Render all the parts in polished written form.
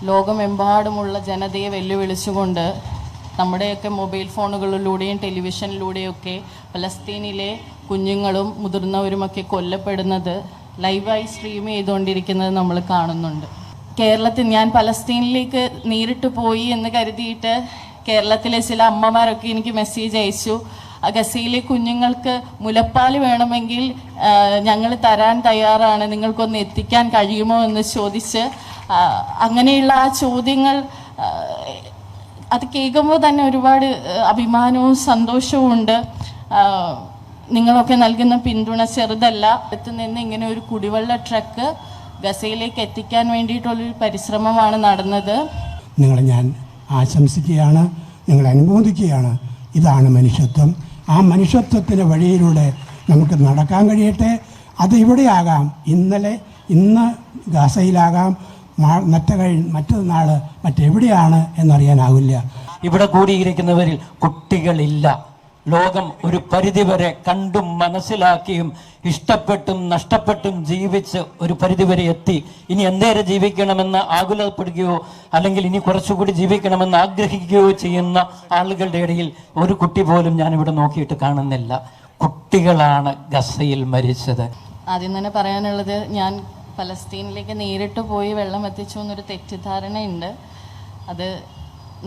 ലോകമെമ്പാടുമുള്ള ജനതയെ വെല്ലുവിളിച്ചുകൊണ്ട് നമ്മുടെയൊക്കെ മൊബൈൽ ഫോണുകളിലൂടെയും ടെലിവിഷനിലൂടെയൊക്കെ പലസ്തീനിലെ കുഞ്ഞുങ്ങളും മുതിർന്നവരുമൊക്കെ കൊല്ലപ്പെടുന്നത് ലൈവായി സ്ട്രീം ചെയ്തുകൊണ്ടിരിക്കുന്നത് നമ്മൾ കാണുന്നുണ്ട്. കേരളത്തിൽ ഞാൻ പലസ്തീനിലേക്ക് നേരിട്ട് പോയി എന്ന് കരുതിയിട്ട് കേരളത്തിലെ ചില അമ്മമാരൊക്കെ എനിക്ക് മെസ്സേജ് അയച്ചു. ഗസയിലെ കുഞ്ഞുങ്ങൾക്ക് മുലപ്പാൽ വേണമെങ്കിൽ ഞങ്ങൾ തരാൻ തയ്യാറാണ്, നിങ്ങൾക്കൊന്ന് എത്തിക്കാൻ കഴിയുമോ എന്ന് ചോദിച്ച് അങ്ങനെയുള്ള ആ ചോദ്യങ്ങൾ അത് കേൾക്കുമ്പോൾ തന്നെ ഒരുപാട് അഭിമാനവും സന്തോഷവും ഉണ്ട്. നിങ്ങളൊക്കെ നൽകുന്ന പിന്തുണ ചെറുതല്ല. അടുത്ത് നിന്ന് ഇങ്ങനെ ഒരു കുടിവെള്ള ട്രക്ക് ഗസയിലേക്ക് എത്തിക്കാൻ വേണ്ടിയിട്ടുള്ളൊരു പരിശ്രമമാണ് നടന്നത്. നിങ്ങളെ ഞാൻ ആശംസിക്കുകയാണ്, നിങ്ങളെ അനുമോദിക്കുകയാണ്. ഇതാണ് മനുഷ്യത്വം. ആ മനുഷ്യത്വത്തിൻ്റെ വഴിയിലൂടെ നമുക്ക് നടക്കാൻ കഴിയട്ടെ. അത് ഇവിടെയാകാം, ഇന്ന് ഗസയിലാകാം, മറ്റന്നാൾ മറ്റെവിടെയാണ് എന്നറിയാനാവില്ല. ഇവിടെ കൂടിയിരിക്കുന്നവരിൽ കുട്ടികളില്ല. ലോകം ഒരു പരിധിവരെ കണ്ടും മനസ്സിലാക്കിയും ഇഷ്ടപ്പെട്ടും നഷ്ടപ്പെട്ടും ജീവിച്ച് ഒരു പരിധിവരെ എത്തി. ഇനി എന്തേരെ ജീവിക്കണമെന്ന് ആകുലപ്പെടുകയോ അല്ലെങ്കിൽ ഇനി കുറച്ചുകൂടി ജീവിക്കണമെന്ന് ആഗ്രഹിക്കുകയോ ചെയ്യുന്ന ആളുകളുടെ ഇടയിൽ ഒരു കുട്ടി പോലും ഞാനിവിടെ നോക്കിയിട്ട് കാണുന്നില്ല. കുട്ടികളാണ് ഗസയിൽ മരിച്ചത്. ആദ്യം തന്നെ പറയാനുള്ളത്, ഞാൻ പലസ്തീനിലേക്ക് നേരിട്ട് പോയി വെള്ളം എത്തിച്ചു എന്നൊരു തെറ്റിദ്ധാരണയുണ്ട്. അത്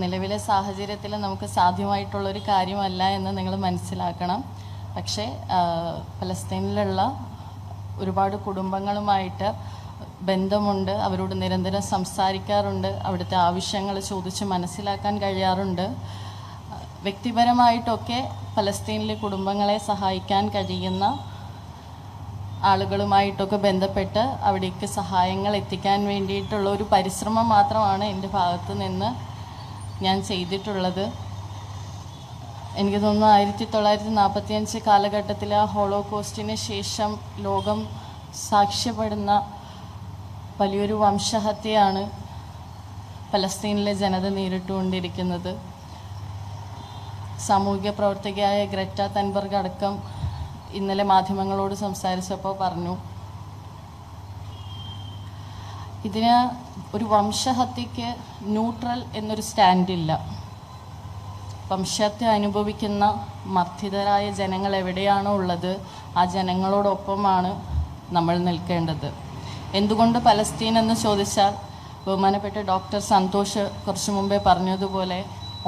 നിലവിലെ സാഹചര്യത്തിൽ നമുക്ക് സാധ്യമായിട്ടുള്ളൊരു കാര്യമല്ല എന്ന് നിങ്ങൾ മനസ്സിലാക്കണം. പക്ഷേ പലസ്തീനിലുള്ള ഒരുപാട് കുടുംബങ്ങളുമായിട്ട് ബന്ധമുണ്ട്, അവരോട് നിരന്തരം സംസാരിക്കാറുണ്ട്, അവിടുത്തെ ആവശ്യങ്ങൾ ചോദിച്ച് മനസ്സിലാക്കാൻ കഴിയാറുണ്ട്. വ്യക്തിപരമായിട്ടൊക്കെ പലസ്തീനിലെ കുടുംബങ്ങളെ സഹായിക്കാൻ കഴിയുന്ന ആളുകളുമായിട്ടൊക്കെ ബന്ധപ്പെട്ട് അവിടേക്ക് സഹായങ്ങൾ എത്തിക്കാൻ വേണ്ടിയിട്ടുള്ള ഒരു പരിശ്രമം മാത്രമാണ് എൻ്റെ ഭാഗത്ത് നിന്ന് ഞാൻ ചെയ്തിട്ടുള്ളത്. എനിക്ക് തോന്നുന്നു 1945 കാലഘട്ടത്തിൽ ആ ഹോളോകോസ്റ്റിന് ശേഷം ലോകം സാക്ഷ്യപ്പെടുന്ന വലിയൊരു വംശഹത്യയാണ് പലസ്തീനിലെ ജനത നേരിട്ടുകൊണ്ടിരിക്കുന്നത്. സാമൂഹിക പ്രവർത്തകയായ ഗ്രെറ്റ തൻബർഗ് അടക്കം ഇന്നലെ മാധ്യമങ്ങളോട് സംസാരിച്ചപ്പോൾ പറഞ്ഞു, ഇതിന് ഒരു വംശഹത്യക്ക് ന്യൂട്രൽ എന്നൊരു സ്റ്റാൻഡില്ല. വംശഹത്യ അനുഭവിക്കുന്ന മർദ്ദിതരായ ജനങ്ങൾ എവിടെയാണോ ഉള്ളത്, ആ ജനങ്ങളോടൊപ്പമാണ് നമ്മൾ നിൽക്കേണ്ടത്. എന്തുകൊണ്ട് പലസ്തീൻ എന്ന് ചോദിച്ചാൽ, ബഹുമാനപ്പെട്ട ഡോക്ടർ സന്തോഷ് കുറച്ചു മുമ്പേ പറഞ്ഞതുപോലെ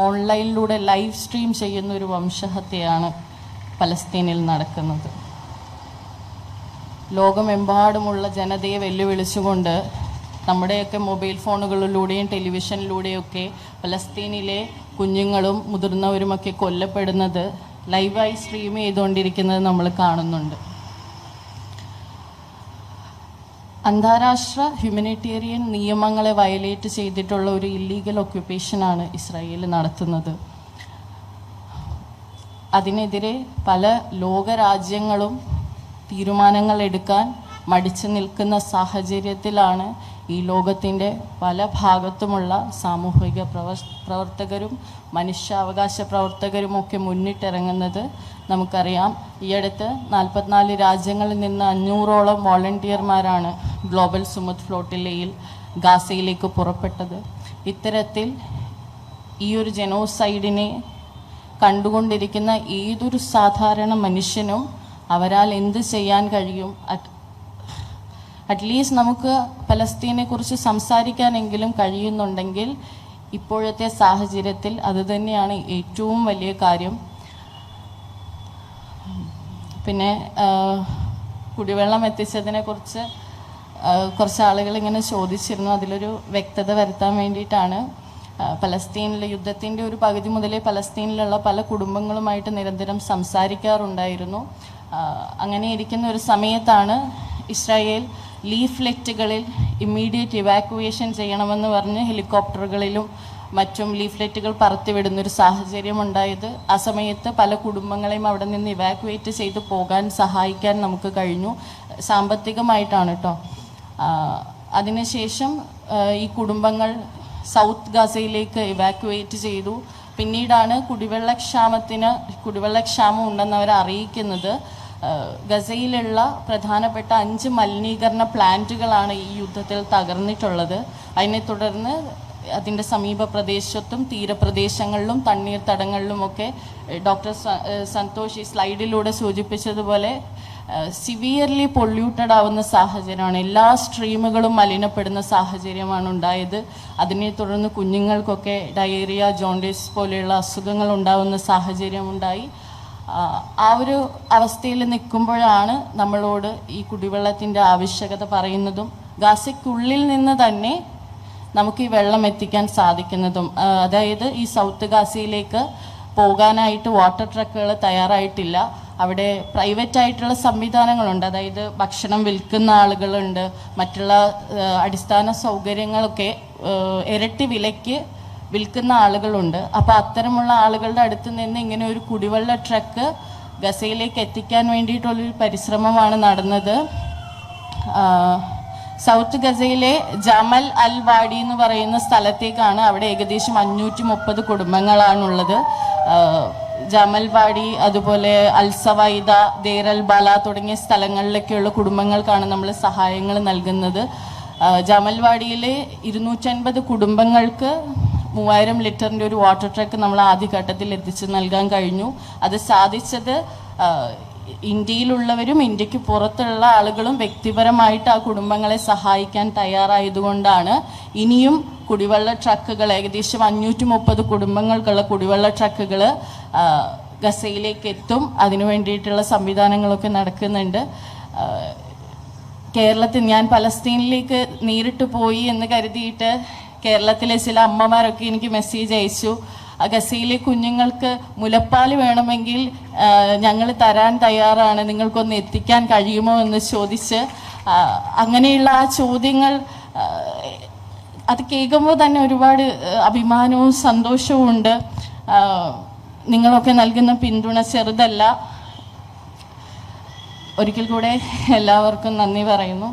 ഓൺലൈനിലൂടെ ലൈവ് സ്ട്രീം ചെയ്യുന്ന ഒരു വംശഹത്യയാണ് പലസ്തീനിൽ നടക്കുന്നത്. ലോകമെമ്പാടുമുള്ള ജനതയെ വെല്ലുവിളിച്ചുകൊണ്ട് നമ്മുടെയൊക്കെ മൊബൈൽ ഫോണുകളിലൂടെയും ടെലിവിഷനിലൂടെയൊക്കെ പലസ്തീനിലെ കുഞ്ഞുങ്ങളും മുതിർന്നവരുമൊക്കെ കൊല്ലപ്പെടുന്നത് ലൈവായി സ്ട്രീം ചെയ്തുകൊണ്ടിരിക്കുന്നത് നമ്മൾ കാണുന്നുണ്ട്. അന്താരാഷ്ട്ര ഹ്യൂമനിറ്റേറിയൻ നിയമങ്ങളെ വയലേറ്റ് ചെയ്തിട്ടുള്ള ഒരു ഇല്ലീഗൽ ഒക്യുപ്പേഷനാണ് ഇസ്രായേൽ നടത്തുന്നത്. അതിനെതിരെ പല ലോകരാജ്യങ്ങളും തീരുമാനങ്ങൾ എടുക്കാൻ മടിച്ചു നിൽക്കുന്ന സാഹചര്യത്തിലാണ് ഈ ലോകത്തിൻ്റെ പല ഭാഗത്തുമുള്ള സാമൂഹിക പ്രവർത്തകരും മനുഷ്യാവകാശ പ്രവർത്തകരുമൊക്കെ മുന്നിട്ടിറങ്ങുന്നത്. നമുക്കറിയാം, ഈയടുത്ത് 44 രാജ്യങ്ങളിൽ നിന്ന് 500ഓളം വോളണ്ടിയർമാരാണ് ഗ്ലോബൽ സുമത് ഫ്ലോട്ടില്ലയിൽ ഗാസയിലേക്ക് പുറപ്പെട്ടത്. ഇത്തരത്തിൽ ഈ ഒരു ജനോസൈഡിനെ കണ്ടുകൊണ്ടിരിക്കുന്ന ഏതൊരു സാധാരണ മനുഷ്യനും അവരാൽ എന്ത് ചെയ്യാൻ കഴിയും? അറ്റ്ലീസ്റ്റ് നമുക്ക് പലസ്തീനെ കുറിച്ച് സംസാരിക്കാനെങ്കിലും കഴിയുന്നുണ്ടെങ്കിൽ ഇപ്പോഴത്തെ സാഹചര്യത്തിൽ അതുതന്നെയാണ് ഏറ്റവും വലിയ കാര്യം. പിന്നെ കുടിവെള്ളം എത്തിച്ചതിനെ കുറിച്ച് കുറച്ച് ആളുകൾ ഇങ്ങനെ ചോദിച്ചിരുന്നു. അതിലൊരു വ്യക്തത വരുത്താൻ വേണ്ടിയിട്ടാണ്. പലസ്തീനിലെ യുദ്ധത്തിൻ്റെ ഒരു പകുതി മുതലേ പലസ്തീനിലുള്ള പല കുടുംബങ്ങളുമായിട്ട് നിരന്തരം സംസാരിക്കാറുണ്ടായിരുന്നു. അങ്ങനെ ഇരിക്കുന്ന ഒരു സമയത്താണ് ഇസ്രായേൽ ലീഫ്ലെറ്റുകളിൽ ഇമ്മീഡിയറ്റ് ഇവാക്യുവേഷൻ ചെയ്യണമെന്ന് പറഞ്ഞ് ഹെലികോപ്റ്ററുകളിലും മറ്റും ലീഫ്ലെറ്റുകൾ പറത്തിവിടുന്നൊരു സാഹചര്യം ഉണ്ടായത്. ആ സമയത്ത് പല കുടുംബങ്ങളെയും അവിടെ നിന്ന് ഇവാക്യുവേറ്റ് ചെയ്ത് പോകാൻ സഹായിക്കാൻ നമുക്ക് കഴിഞ്ഞു. സാമ്പത്തികമായിട്ടാണ് കേട്ടോ. അതിനുശേഷം ഈ കുടുംബങ്ങൾ സൗത്ത് ഗാസയിലേക്ക് ഇവാക്യുവേറ്റ് ചെയ്തു. പിന്നീടാണ് കുടിവെള്ളക്ഷാമം ഉണ്ടെന്ന് അവർ അറിയിക്കുന്നത്. ഗസയിലുള്ള പ്രധാനപ്പെട്ട 5 മലിനീകരണ പ്ലാന്റുകളാണ് ഈ യുദ്ധത്തിൽ തകർന്നിട്ടുള്ളത്. അതിനെ തുടർന്ന് അതിൻ്റെ സമീപ പ്രദേശത്തും തീരപ്രദേശങ്ങളിലും തണ്ണീർത്തടങ്ങളിലുമൊക്കെ ഡോക്ടർ സന്തോഷ് ഈ സ്ലൈഡിലൂടെ സൂചിപ്പിച്ചതുപോലെ സിവിയർലി പൊല്യൂട്ടഡ് ആവുന്ന സാഹചര്യമാണ്. എല്ലാ സ്ട്രീമുകളും മലിനപ്പെടുന്ന സാഹചര്യമാണ് ഉണ്ടായത്. അതിനെ തുടർന്ന് കുഞ്ഞുങ്ങൾക്കൊക്കെ ഡയേറിയ, ജോണ്ടിസ് പോലെയുള്ള അസുഖങ്ങൾ ഉണ്ടാവുന്ന സാഹചര്യം ഉണ്ടായി. ആ ഒരു അവസ്ഥയിൽ നിൽക്കുമ്പോഴാണ് നമ്മളോട് ഈ കുടിവെള്ളത്തിൻ്റെ ആവശ്യകത പറയുന്നതും ഗാസയ്ക്കുള്ളിൽ നിന്ന് തന്നെ നമുക്ക് ഈ വെള്ളം എത്തിക്കാൻ സാധിക്കുന്നതും. അതായത് ഈ സൗത്ത് ഗാസയിലേക്ക് പോകാനായിട്ട് വാട്ടർ ട്രക്കുകൾ തയ്യാറായിട്ടില്ല. അവിടെ പ്രൈവറ്റ് ആയിട്ടുള്ള സംവിധാനങ്ങളുണ്ട്. അതായത് ഭക്ഷണം വിൽക്കുന്ന ആളുകളുണ്ട്, മറ്റുള്ള അടിസ്ഥാന സൗകര്യങ്ങളൊക്കെ ഇരട്ടി വിലയ്ക്ക് വിൽക്കുന്ന ആളുകളുണ്ട്. അപ്പോൾ അത്തരമുള്ള ആളുകളുടെ അടുത്ത് നിന്ന് ഇങ്ങനെ ഒരു കുടിവെള്ള ട്രക്ക് ഗസയിലേക്ക് എത്തിക്കാൻ വേണ്ടിയിട്ടുള്ളൊരു പരിശ്രമമാണ് നടന്നത്. സൗത്ത് ഗസയിലെ ജമൽ അൽ വാഡി എന്ന് പറയുന്ന സ്ഥലത്തേക്കാണ്. അവിടെ ഏകദേശം 530 കുടുംബങ്ങളാണുള്ളത്. ജമൽ വാഡി, അതുപോലെ അൽ സവൈദ, ദേർ അൽ ബല തുടങ്ങിയ സ്ഥലങ്ങളിലൊക്കെയുള്ള കുടുംബങ്ങൾക്കാണ് നമ്മൾ സഹായങ്ങൾ നൽകുന്നത്. ജമൽ വാഡിയിൽ 250 കുടുംബങ്ങൾക്ക് 3000 ലിറ്ററിൻ്റെ ഒരു വാട്ടർ ട്രക്ക് നമ്മൾ ആദ്യഘട്ടത്തിൽ എത്തിച്ച് നൽകാൻ കഴിഞ്ഞു. അത് സാധിച്ചത് ഇന്ത്യയിലുള്ളവരും ഇന്ത്യക്ക് പുറത്തുള്ള ആളുകളും വ്യക്തിപരമായിട്ട് ആ കുടുംബങ്ങളെ സഹായിക്കാൻ തയ്യാറായതുകൊണ്ടാണ്. ഇനിയും കുടിവെള്ള ട്രക്കുകൾ, ഏകദേശം 530 കുടുംബങ്ങൾക്കുള്ള കുടിവെള്ള ട്രക്കുകൾ ഗസയിലേക്ക് എത്തും. അതിനു വേണ്ടിയിട്ടുള്ള സംവിധാനങ്ങളൊക്കെ നടക്കുന്നുണ്ട്. കേരളത്തിൽ ഞാൻ പലസ്തീനിലേക്ക് നേരിട്ട് പോയി എന്ന് കരുതിയിട്ട് കേരളത്തിലെ ചില അമ്മമാരൊക്കെ എനിക്ക് മെസ്സേജ് അയച്ചു. ഗസയിലെ കുഞ്ഞുങ്ങൾക്ക് മുലപ്പാൽ വേണമെങ്കിൽ ഞങ്ങൾ തരാൻ തയ്യാറാണ്, നിങ്ങൾക്കൊന്ന് എത്തിക്കാൻ കഴിയുമോ എന്ന് ചോദിച്ച്. അങ്ങനെയുള്ള ആ ചോദ്യങ്ങൾ അത് കേൾക്കുമ്പോൾ തന്നെ ഒരുപാട് അഭിമാനവും സന്തോഷവും ഉണ്ട്. നിങ്ങളൊക്കെ നൽകുന്ന പിന്തുണ ചെറുതല്ല. ഒരിക്കൽ കൂടെ എല്ലാവർക്കും നന്ദി പറയുന്നു.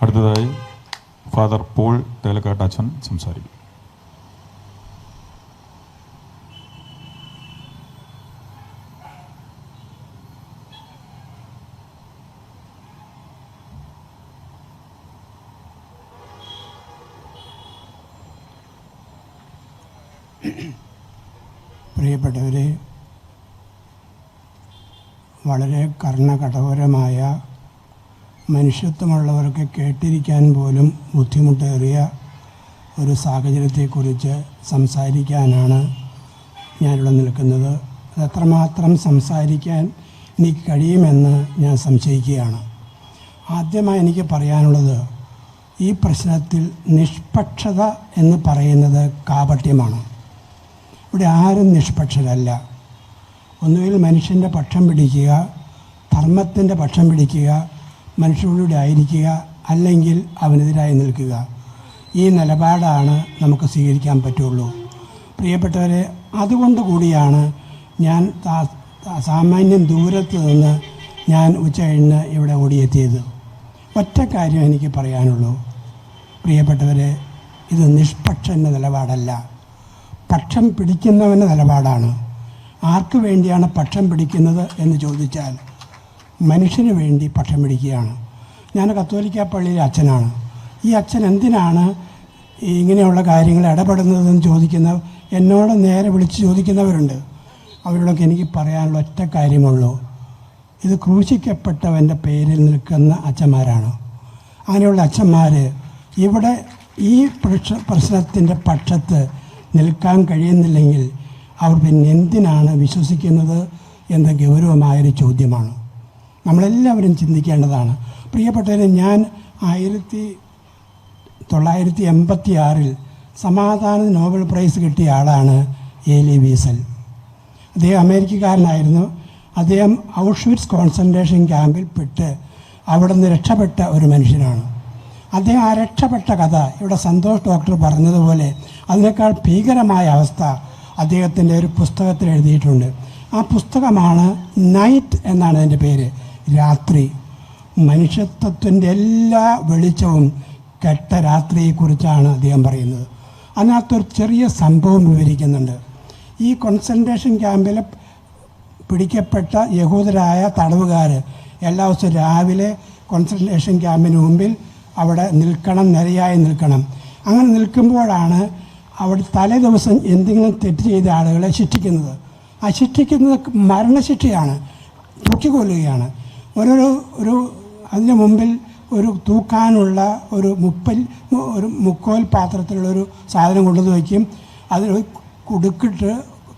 അടുത്തതായി ഫാദർ പോൾ തേലക്കാട്ടച്ചൻ സംസാരിക്കും. പ്രിയപ്പെട്ടവരെ, വളരെ കർണകഠോരമായ മനുഷ്യത്വമുള്ളവർക്ക് കേട്ടിരിക്കാൻ പോലും ബുദ്ധിമുട്ടേറിയ ഒരു സാഹചര്യത്തെക്കുറിച്ച് സംസാരിക്കാനാണ് ഞാനിവിടെ നിൽക്കുന്നത്. അതെത്രമാത്രം സംസാരിക്കാൻ എനിക്ക് കഴിയുമെന്ന് ഞാൻ സംശയിക്കുകയാണ്. ആദ്യമായി എനിക്ക് പറയാനുള്ളത്, ഈ പ്രശ്നത്തിൽ നിഷ്പക്ഷത എന്ന് പറയുന്നത് കാപട്യമാണ്. ഇവിടെ ആരും നിഷ്പക്ഷരല്ല. ഒന്നുകിൽ മനുഷ്യൻ്റെ പക്ഷം പിടിക്കുക, ധർമ്മത്തിൻ്റെ പക്ഷം പിടിക്കുക, മനുഷ്യരുടെ ആയിരിക്കുക, അല്ലെങ്കിൽ അവനെതിരായി നിൽക്കുക. ഈ നിലപാടാണ് നമുക്ക് സ്വീകരിക്കാൻ പറ്റുള്ളൂ. പ്രിയപ്പെട്ടവരെ, അതുകൊണ്ട് കൂടിയാണ് ഞാൻ സാമാന്യം ദൂരത്ത് നിന്ന് ഞാൻ ഉച്ചകഴിഞ്ഞ് ഇവിടെ ഓടിയെത്തിയത്. ഒറ്റ കാര്യം എനിക്ക് പറയാനുള്ളൂ, പ്രിയപ്പെട്ടവരെ, ഇത് നിഷ്പക്ഷൻ്റെ നിലപാടല്ല, പക്ഷം പിടിക്കുന്നവൻ്റെ നിലപാടാണ്. ആർക്ക് വേണ്ടിയാണ് പക്ഷം പിടിക്കുന്നത് എന്ന് ചോദിച്ചാൽ മനുഷ്യന് വേണ്ടി പക്ഷം പിടിക്കുകയാണ്. ഞാൻ കത്തോലിക്ക പള്ളിയിലെ അച്ഛനാണ്. ഈ അച്ഛൻ എന്തിനാണ് ഇങ്ങനെയുള്ള കാര്യങ്ങൾ ഇടപെടുന്നതെന്ന് ചോദിക്കുന്ന, എന്നോട് നേരെ വിളിച്ച് ചോദിക്കുന്നവരുണ്ട്. അവരോടൊക്കെ എനിക്ക് പറയാനുള്ള ഒറ്റ കാര്യമുള്ളൂ, ഇത് ക്രൂശിക്കപ്പെട്ടവൻ്റെ പേരിൽ നിൽക്കുന്ന അച്ഛന്മാരാണ്. അങ്ങനെയുള്ള അച്ഛന്മാർ ഇവിടെ ഈ പ്രശ്നത്തിൻ്റെ പക്ഷത്ത് നിൽക്കാൻ കഴിയുന്നില്ലെങ്കിൽ അവർ പിന്നെ എന്തിനാണ് വിശ്വസിക്കുന്നത് എന്ന ഗൗരവമായൊരു ചോദ്യമാണ്. നമ്മളെല്ലാവരും ചിന്തിക്കേണ്ടതാണ്. പ്രിയപ്പെട്ടവരെ, ഞാൻ 1986 സമാധാന നോബൽ പ്രൈസ് കിട്ടിയ ആളാണ് ഏലി വീസൽ. അദ്ദേഹം അമേരിക്കക്കാരനായിരുന്നു. അദ്ദേഹം ഔഷ്വിറ്റ്സ് കോൺസെൻട്രേഷൻ ക്യാമ്പിൽ പെട്ട് അവിടെ നിന്ന് രക്ഷപ്പെട്ട ഒരു മനുഷ്യനാണ്. അദ്ദേഹം ആ രക്ഷപ്പെട്ട കഥ ഇവിടെ സന്തോഷ് ഡോക്ടർ പറഞ്ഞതുപോലെ അതിനേക്കാൾ ഭീകരമായ അവസ്ഥ അദ്ദേഹത്തിൻ്റെ ഒരു പുസ്തകത്തിൽ എഴുതിയിട്ടുണ്ട്. ആ പുസ്തകമാണ് നൈറ്റ് എന്നാണ് അതിൻ്റെ പേര്, രാത്രി. മനുഷ്യത്വത്തിൻ്റെ എല്ലാ വെളിച്ചവും കെട്ട രാത്രിയെക്കുറിച്ചാണ് അദ്ദേഹം പറയുന്നത്. അതിനകത്തൊരു ചെറിയ സംഭവം വിവരിക്കുന്നുണ്ട്. ഈ കോൺസെൻട്രേഷൻ ക്യാമ്പിൽ പിടിക്കപ്പെട്ട യഹൂദരായ തടവുകാർ എല്ലാ ദിവസവും രാവിലെ കോൺസെൻട്രേഷൻ ക്യാമ്പിന് മുമ്പിൽ അവിടെ നിൽക്കണം, നിരയായി നിൽക്കണം. അങ്ങനെ നിൽക്കുമ്പോഴാണ് അവിടെ തലേ ദിവസം എന്തെങ്കിലും തെറ്റ് ചെയ്ത ആളുകളെ ശിക്ഷിക്കുന്നത്. ആ ശിക്ഷിക്കുന്നത് മരണശിക്ഷയാണ്, തൂക്കിക്കൊല്ലുകയാണ്. ഒരു അതിന് മുമ്പിൽ ഒരു തൂക്കാനുള്ള ഒരു മുക്കോൽ പാത്രത്തിലുള്ളൊരു സാധനം കൊണ്ടുവന്ന് വയ്ക്കും. അതിൽ കുടുക്കിട്ട്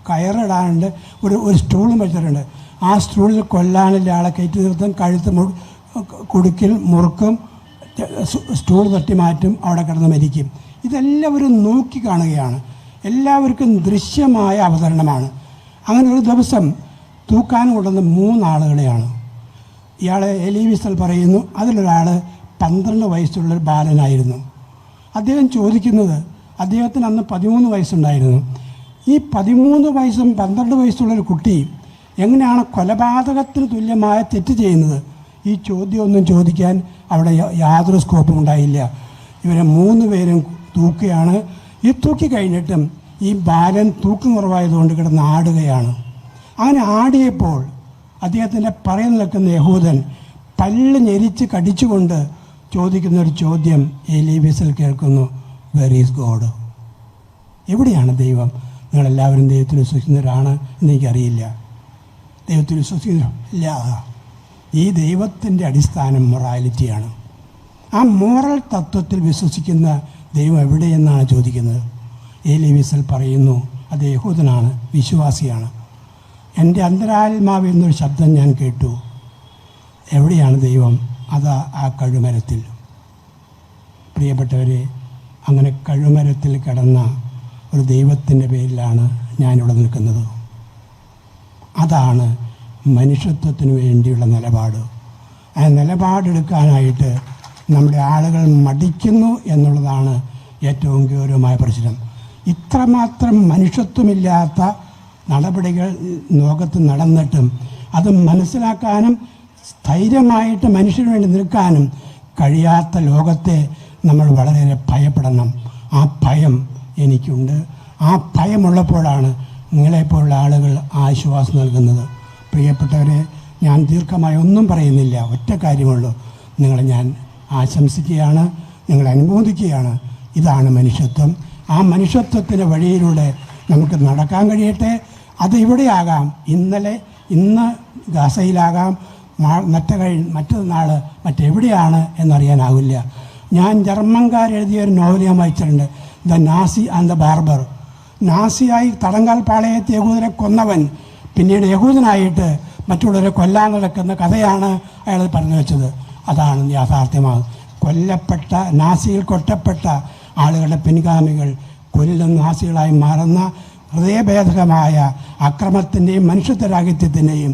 കയറിടാനുണ്ട്, ഒരു സ്റ്റൂളും വെച്ചിട്ടുണ്ട്. ആ സ്റ്റൂളിൽ കൊല്ലാനുള്ള ആളെ കയറ്റി നിർത്തും, കഴുത്ത് കുടുക്കിൽ മുറുക്കും, സ്റ്റൂൾ തട്ടി മാറ്റും, അവിടെ കിടന്ന് മരിക്കും. ഇതെല്ലാവരും നോക്കി കാണുകയാണ്, എല്ലാവർക്കും ദൃശ്യമായ അവതരണമാണ്. അങ്ങനെ ഒരു ദിവസം തൂക്കാൻ കൊണ്ടുവന്ന 3 ആളുകളെയാണ്. ഇയാളെ എലി വിസൽ പറയുന്നു, അതിലൊരാൾ 12 വയസ്സുള്ളൊരു ബാലനായിരുന്നു. അദ്ദേഹം ചോദിക്കുന്നത്, അദ്ദേഹത്തിന് അന്ന് 13 വയസ്സുണ്ടായിരുന്നു. ഈ 13 വയസ്സും 12 വയസ്സുള്ളൊരു കുട്ടി എങ്ങനെയാണ് കൊലപാതകത്തിന് തുല്യമായ തെറ്റ് ചെയ്യുന്നത്? ഈ ചോദ്യമൊന്നും ചോദിക്കാൻ അവിടെ യാതൊരു സ്കോപ്പും ഉണ്ടായില്ല. ഇവരെ 3 പേരും തൂക്കുകയാണ്. ഈ തൂക്കി കഴിഞ്ഞിട്ടും ഈ ബാലൻ തൂക്കം കുറവായതുകൊണ്ട് കിടന്ന് ആടുകയാണ്. അങ്ങനെ ആടിയപ്പോൾ അദ്ദേഹത്തിൻ്റെ പറയിൽ നിൽക്കുന്ന യഹൂദൻ പല്ല് ഞെരിച്ച് കടിച്ചുകൊണ്ട് ചോദിക്കുന്നൊരു ചോദ്യം എലി വിസൽ കേൾക്കുന്നു, വെർ ഈസ് ഗോഡ്? എവിടെയാണ് ദൈവം? നിങ്ങളെല്ലാവരും ദൈവത്തിൽ വിശ്വസിക്കുന്നവരാണ് എന്നെനിക്കറിയില്ല. ദൈവത്തിൽ വിശ്വസിക്കുന്നില്ല. ഈ ദൈവത്തിൻ്റെ അടിസ്ഥാനം മൊറാലിറ്റിയാണ്. ആ മോറൽ തത്വത്തിൽ വിശ്വസിക്കുന്ന ദൈവം എവിടെയെന്നാണ് ചോദിക്കുന്നത്. എലി വിസൽ പറയുന്നു, അത് യഹൂദനാണ്, വിശ്വാസിയാണ്. എൻ്റെ അന്തരാത്മാവ് എന്നൊരു ശബ്ദം ഞാൻ കേട്ടു. എവിടെയാണ് ദൈവം? അതാ ആ കഴുമരത്തിൽ. പ്രിയപ്പെട്ടവരെ, അങ്ങനെ കഴുമരത്തിൽ കിടന്ന ഒരു ദൈവത്തിൻ്റെ പേരിലാണ് ഞാനിവിടെ നിൽക്കുന്നത്. അതാണ് മനുഷ്യത്വത്തിന് വേണ്ടിയുള്ള നിലപാട്. ആ നിലപാടെടുക്കാനായിട്ട് നമ്മുടെ ആളുകൾ മടിക്കുന്നു എന്നുള്ളതാണ് ഏറ്റവും ഗൗരവമായ പ്രശ്നം. ഇത്രമാത്രം മനുഷ്യത്വമില്ലാത്ത നടപടികൾ ലോകത്ത് നടന്നിട്ടും അത് മനസ്സിലാക്കാനും സ്ഥൈര്യമായിട്ട് മനുഷ്യന് വേണ്ടി നിൽക്കാനും കഴിയാത്ത ലോകത്തെ നമ്മൾ വളരെയേറെ ഭയപ്പെടണം. ആ ഭയം എനിക്കുണ്ട്. ആ ഭയമുള്ളപ്പോഴാണ് നിങ്ങളെപ്പോലുള്ള ആളുകൾ ആശ്വാസം നൽകുന്നത്. പ്രിയപ്പെട്ടവരെ, ഞാൻ ദീർഘമായി ഒന്നും പറയുന്നില്ല, ഒറ്റ കാര്യമുള്ളൂ. നിങ്ങളെ ഞാൻ ആശംസിക്കുകയാണ്, നിങ്ങളെ അനുമോദിക്കുകയാണ്. ഇതാണ് മനുഷ്യത്വം. ആ മനുഷ്യത്വത്തിൻ്റെ വഴിയിലൂടെ നമുക്ക് നടക്കാൻ കഴിയട്ടെ. അത് ഇവിടെയാകാം, ഇന്ന് ഗാസയിലാകാം, മറ്റന്നാൾ മറ്റെവിടെയാണ് എന്നറിയാനാവില്ല. ഞാൻ ജർമ്മൻകാരെഴുതിയ ഒരു നോവൽ ഞാൻ വായിച്ചിട്ടുണ്ട്, the Nazi and the barber. നാസിയായി തടങ്കാൽ പാളയത്തെ യഹൂദരെ കൊന്നവൻ പിന്നീട് യഹൂദനായിട്ട് മറ്റുള്ളവരെ കൊല്ലാൻ നടക്കുന്ന കഥയാണ് അയാൾ പറഞ്ഞു വെച്ചത്. അതാണ് യാഥാർത്ഥ്യമാകുന്നത്. കൊല്ലപ്പെട്ട നാസിയിൽ കൊല്ലപ്പെട്ട ആളുകളുടെ പിൻഗാമികൾ കൊല്ലുന്ന നാസികളായി മാറുന്ന ഹൃദയഭേദകമായ അക്രമത്തിൻ്റെയും മനുഷ്യത്വരാഹിത്യത്തിൻ്റെയും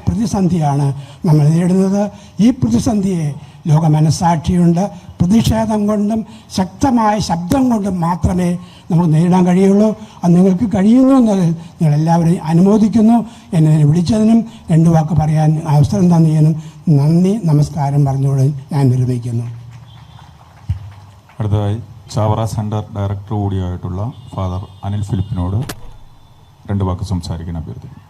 പ്രതിസന്ധിയാണ് നമ്മൾ നേരിടുന്നത്. ഈ പ്രതിസന്ധിയെ ലോക മനസ്സാക്ഷിയുണ്ട്. പ്രതിഷേധം കൊണ്ടും ശക്തമായ ശബ്ദം കൊണ്ടും മാത്രമേ നമുക്ക് നേരിടാൻ കഴിയുള്ളൂ. അത് നിങ്ങൾക്ക് കഴിയുന്നു എന്നതിൽ നിങ്ങളെല്ലാവരെയും അനുമോദിക്കുന്നു. എന്നെ വിളിച്ചതിനും 2 വാക്ക് പറയാൻ അവസരം തന്നതിനും നന്ദി, നമസ്കാരം പറഞ്ഞുകൊണ്ട് ഞാൻ വിരമിക്കുന്നു. അടുത്തതായി ചാവറ സെൻറ്റർ ഡയറക്ടർ കൂടിയായിട്ടുള്ള ഫാദർ അനിൽ ഫിലിപ്പിനോട് 2 വാക്ക് സംസാരിക്കാൻ അഭ്യർത്ഥിക്കുന്നു.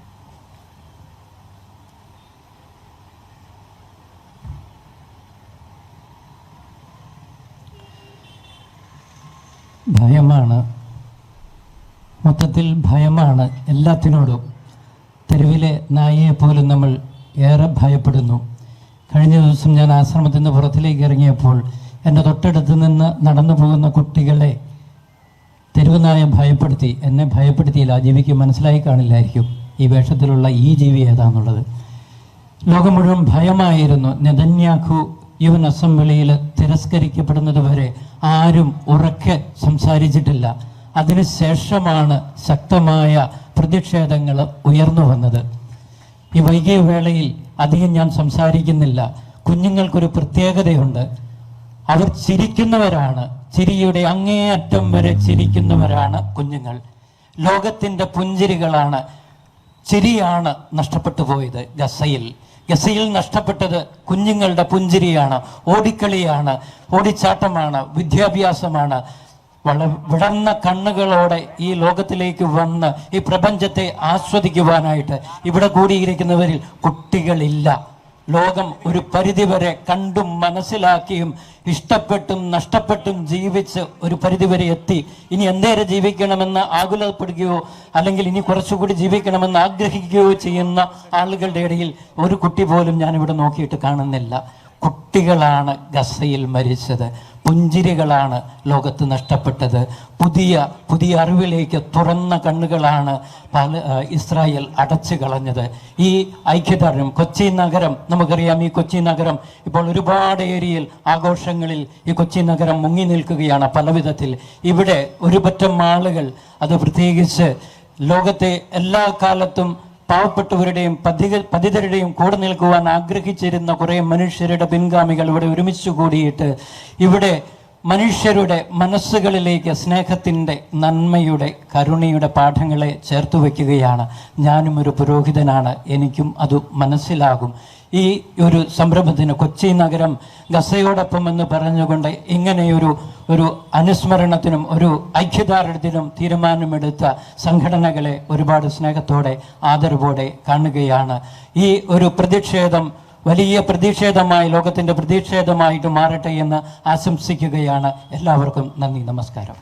ഭയമാണ്, മൊത്തത്തിൽ ഭയമാണ് എല്ലാത്തിനോടും. തെരുവിലെ നായയെ പോലും നമ്മൾ ഏറെ ഭയപ്പെടുന്നു. കഴിഞ്ഞ ദിവസം ഞാൻ ആശ്രമത്തിൽ നിന്ന് പുറത്തിലേക്ക് ഇറങ്ങിയപ്പോൾ എൻ്റെ തൊട്ടടുത്ത് നിന്ന് നടന്നു പോകുന്ന കുട്ടികളെ തെരുവ് നായ ഭയപ്പെടുത്തി. എന്നെ ഭയപ്പെടുത്തിയില്ല. ആ ജീവിക്ക് മനസ്സിലായി കാണില്ലായിരിക്കും ഈ വേഷത്തിലുള്ള ഈ ജീവി ഏതാന്നുള്ളത്. ലോകം മുഴുവൻ ഭയമായിരുന്നു. നെതന്യാഹു യുവൻ അസംബ്ലിയിൽ തിരസ്കരിക്കപ്പെടുന്നത് വരെ ആരും ഉറക്കെ സംസാരിച്ചിട്ടില്ല. അതിനുശേഷമാണ് ശക്തമായ പ്രതിഷേധങ്ങൾ ഉയർന്നു വന്നത്. ഈ വൈകിയ വേളയിൽ അധികം ഞാൻ സംസാരിക്കുന്നില്ല. കുഞ്ഞുങ്ങൾക്കൊരു പ്രത്യേകതയുണ്ട്. അവർ ചിരിക്കുന്നവരാണ്. ചിരിയുടെ അങ്ങേയറ്റം വരെ ചിരിക്കുന്നവരാണ് കുഞ്ഞുങ്ങൾ. ലോകത്തിൻ്റെ പുഞ്ചിരികളാണ്. ചിരിയാണ് നഷ്ടപ്പെട്ടു പോയത്. ഗസയിൽ നഷ്ടപ്പെട്ടത് കുഞ്ഞുങ്ങളുടെ പുഞ്ചിരിയാണ്, ഓടിക്കളിയാണ്, ഓടിച്ചാട്ടമാണ്, വിദ്യാഭ്യാസമാണ്. വിടർന്ന കണ്ണുകളോടെ ഈ ലോകത്തിലേക്ക് വന്ന് ഈ പ്രപഞ്ചത്തെ ആസ്വദിക്കുവാനായിട്ട് ഇവിടെ കൂടിയിരിക്കുന്നവരിൽ കുട്ടികളില്ല. ലോകം ഒരു പരിധിവരെ കണ്ടും മനസ്സിലാക്കിയും ഇഷ്ടപ്പെട്ടും നഷ്ടപ്പെട്ടും ജീവിച്ച് ഒരു പരിധിവരെ എത്തി. ഇനി എന്തേരെ ജീവിക്കണമെന്ന് ആകുലപ്പെടുകയോ അല്ലെങ്കിൽ ഇനി കുറച്ചുകൂടി ജീവിക്കണമെന്ന് ആഗ്രഹിക്കുകയോ ചെയ്യുന്ന ആളുകളുടെ ഇടയിൽ ഒരു കുട്ടി പോലും ഞാനിവിടെ നോക്കിയിട്ട് കാണുന്നില്ല. കുട്ടികളാണ് ഗസയിൽ മരിച്ചത്. പുഞ്ചിരികളാണ് ലോകത്ത് നഷ്ടപ്പെട്ടത്. പുതിയ അറിവിലേക്ക് തുറന്ന കണ്ണുകളാണ് ഇസ്രായേൽ അടച്ചു കളഞ്ഞത്. ഈ ഐക്യദാർഢ്യം കൊച്ചി നഗരം, നമുക്കറിയാം, ഈ കൊച്ചി നഗരം ഇപ്പോൾ ഒരുപാട് ഏരിയയിൽ ആഘോഷങ്ങളിൽ ഈ കൊച്ചി നഗരം മുങ്ങി നിൽക്കുകയാണ് പല വിധത്തിൽ. ഇവിടെ ഒരു പറ്റം ആളുകൾ, അത് പ്രത്യേകിച്ച് ലോകത്തെ എല്ലാ കാലത്തും പാവപ്പെട്ടവരുടെയും പതിതരുടെയും കൂടെ നിൽക്കുവാൻ ആഗ്രഹിച്ചിരുന്ന കുറേ മനുഷ്യരുടെ പിൻഗാമികൾ ഇവിടെ ഒരുമിച്ച് കൂടിയിട്ട് ഇവിടെ മനുഷ്യരുടെ മനസ്സുകളിലേക്ക് സ്നേഹത്തിൻ്റെ, നന്മയുടെ, കരുണയുടെ പാഠങ്ങളെ ചേർത്ത് വയ്ക്കുകയാണ്. ഞാനും ഒരു പുരോഹിതനാണ്, എനിക്കും അത് മനസ്സിലാകും. ഈ ഒരു സംരംഭത്തിന് കൊച്ചി നഗരം ഗസയോടൊപ്പം എന്ന് പറഞ്ഞുകൊണ്ട് ഇങ്ങനെയൊരു അനുസ്മരണത്തിനും ഒരു ഐക്യദാർഢ്യത്തിനും തീരുമാനമെടുത്ത സംഘടനകളെ ഒരുപാട് സ്നേഹത്തോടെ ആദരവോടെ കാണുകയാണ്. ഈ ഒരു പ്രതിഷേധം വലിയ പ്രതിഷേധമായി, ലോകത്തിൻ്റെ പ്രതിഷേധമായിട്ട് മാറട്ടെ എന്ന് ആശംസിക്കുകയാണ്. എല്ലാവർക്കും നന്ദി, നമസ്കാരം.